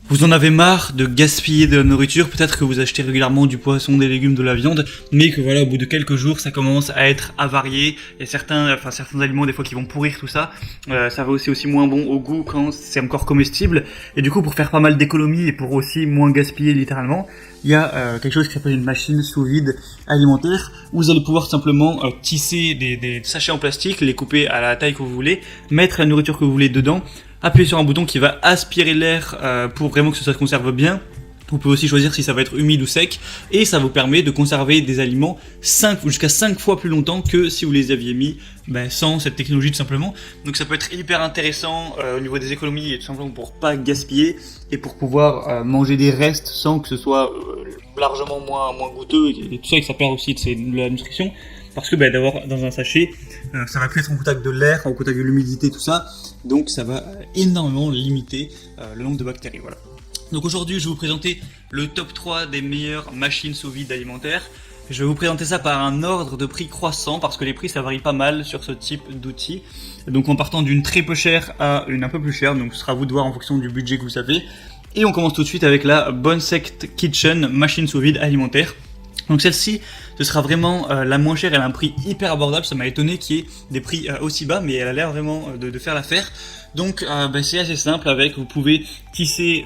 Vous en avez marre de gaspiller de la nourriture, peut-être que vous achetez régulièrement du poisson, des légumes, de la viande, mais que voilà, au bout de quelques jours, ça commence à être avarié. Il y a certains aliments des fois qui vont pourrir tout ça. Ça va aussi moins bon au goût quand c'est encore comestible. Et du coup, pour faire pas mal d'économies et pour aussi moins gaspiller littéralement, il y a quelque chose qui s'appelle une machine sous vide alimentaire où vous allez pouvoir simplement tisser des sachets en plastique, les couper à la taille que vous voulez, mettre la nourriture que vous voulez dedans, appuyer sur un bouton qui va aspirer l'air pour vraiment que ça se conserve bien. Vous pouvez aussi choisir si ça va être humide ou sec et ça vous permet de conserver des aliments jusqu'à 5 fois plus longtemps que si vous les aviez mis sans cette technologie tout simplement. Donc ça peut être hyper intéressant au niveau des économies et tout simplement pour pas gaspiller et pour pouvoir manger des restes sans que ce soit largement moins goûteux et tout ça et que ça perd aussi de la nutrition. Parce que d'avoir dans un sachet, ça va plus être en contact de l'air, en contact de l'humidité, tout ça. Donc ça va énormément limiter le nombre de bactéries. Voilà. Donc aujourd'hui, je vais vous présenter le top 3 des meilleures machines sous vide alimentaires. Je vais vous présenter ça par un ordre de prix croissant parce que les prix ça varie pas mal sur ce type d'outils. Donc en partant d'une très peu chère à une un peu plus chère, donc ce sera à vous de voir en fonction du budget que vous avez. Et on commence tout de suite avec la Bonsect Kitchen machine sous vide alimentaire. Donc celle-ci, ce sera vraiment la moins chère, elle a un prix hyper abordable, ça m'a étonné qu'il y ait des prix aussi bas, mais elle a l'air vraiment de faire l'affaire. Donc c'est assez simple vous pouvez tisser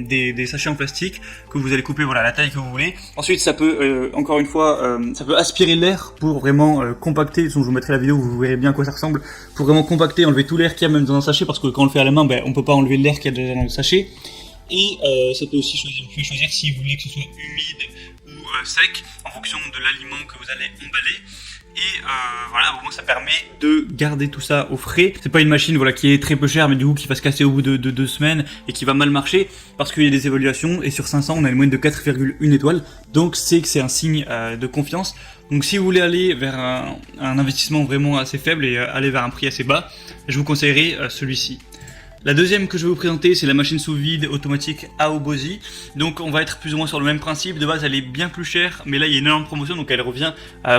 des sachets en plastique que vous allez couper à la taille que vous voulez. Ensuite ça peut, encore une fois, ça peut aspirer l'air pour vraiment compacter, je vous mettrai la vidéo, vous verrez bien à quoi ça ressemble, pour vraiment compacter, enlever tout l'air qu'il y a même dans un sachet, parce que quand on le fait à la main, on peut pas enlever l'air qu'il y a déjà dans le sachet. Et ça peut aussi vous pouvez choisir si vous voulez que ce soit humide ou sec en fonction de l'aliment que vous allez emballer. Et au moins ça permet de garder tout ça au frais. C'est pas une machine qui est très peu chère mais du coup qui va se casser au bout de 2 semaines et qui va mal marcher parce qu'il y a des évaluations et sur 500 on a une moyenne de 4,1 étoiles. Donc c'est que c'est un signe de confiance. Donc si vous voulez aller vers un investissement vraiment assez faible et aller vers un prix assez bas, je vous conseillerais celui-ci. La deuxième que je vais vous présenter, c'est la machine sous vide automatique Aobozy. Donc on va être plus ou moins sur le même principe. De base elle est bien plus chère, mais là il y a une énorme promotion, donc elle revient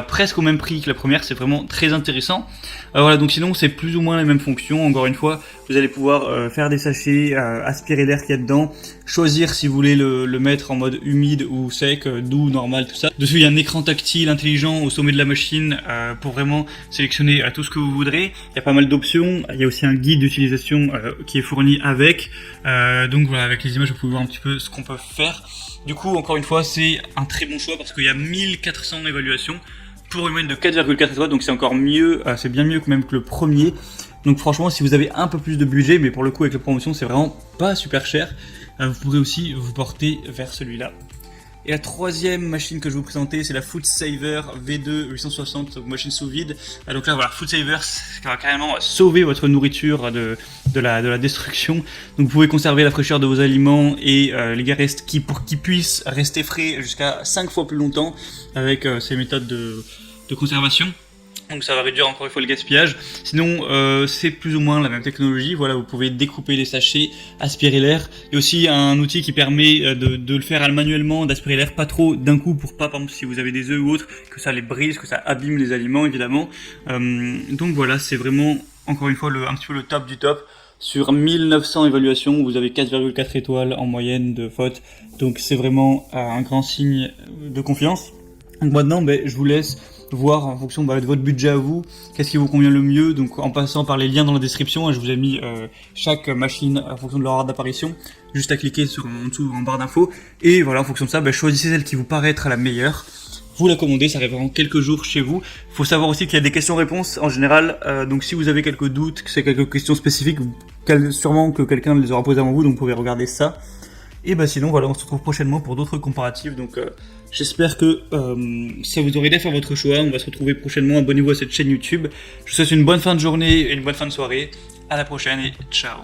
presque au même prix que la première. C'est vraiment très intéressant. Donc sinon c'est plus ou moins les mêmes fonctions. Encore une fois, vous allez pouvoir faire des sachets, aspirer l'air qu'il y a dedans, choisir si vous voulez le mettre en mode humide ou sec, doux, normal, tout ça. Dessus il y a un écran tactile intelligent au sommet de la machine pour vraiment sélectionner tout ce que vous voudrez. Il y a pas mal d'options. Il y a aussi un guide d'utilisation qui est fourni avec. Donc voilà, avec les images, vous pouvez voir un petit peu ce qu'on peut faire. Du coup, encore une fois, c'est un très bon choix parce qu'il y a 1400 évaluations pour une moyenne de 4,4 étoiles. Donc c'est encore mieux, c'est bien mieux que même que le premier. Donc franchement, si vous avez un peu plus de budget, mais pour le coup avec la promotion, c'est vraiment pas super cher, vous pourrez aussi vous porter vers celui-là. Et la troisième machine que je vais vous présenter, c'est la FoodSaver V2 860, donc machine sous vide. Donc là, voilà, FoodSaver, ça va carrément sauver votre nourriture de la destruction. Donc vous pouvez conserver la fraîcheur de vos aliments et les restes pour qu'ils puissent rester frais jusqu'à 5 fois plus longtemps avec ces méthodes de conservation. Donc ça va réduire encore une fois le gaspillage. Sinon c'est plus ou moins la même technologie. Voilà, vous pouvez découper les sachets, aspirer l'air. Il y a aussi un outil qui permet de le faire manuellement, d'aspirer l'air pas trop d'un coup pour pas, par exemple si vous avez des œufs ou autre, que ça les brise, que ça abîme les aliments évidemment. Donc voilà, c'est vraiment encore une fois un petit peu le top du top. Sur 1900 évaluations, vous avez 4,4 étoiles en moyenne de faute. Donc c'est vraiment un grand signe de confiance. Donc maintenant, je vous laisse voir en fonction de votre budget à vous, qu'est-ce qui vous convient le mieux. Donc en passant par les liens dans la description, je vous ai mis chaque machine en fonction de leur ordre d'apparition, juste à cliquer en dessous en barre d'infos. Et voilà, en fonction de ça, choisissez celle qui vous paraît être la meilleure. Vous la commandez, ça arrivera en quelques jours chez vous. Il faut savoir aussi qu'il y a des questions-réponses en général. Donc si vous avez quelques doutes, que c'est quelques questions spécifiques, sûrement que quelqu'un les aura posées avant vous, donc vous pouvez regarder ça. Et sinon voilà, on se retrouve prochainement pour d'autres comparatifs. Donc j'espère que ça vous aura aidé à faire votre choix. On va se retrouver prochainement. Abonnez-vous à cette chaîne YouTube. Je vous souhaite une bonne fin de journée et une bonne fin de soirée. À la prochaine et ciao.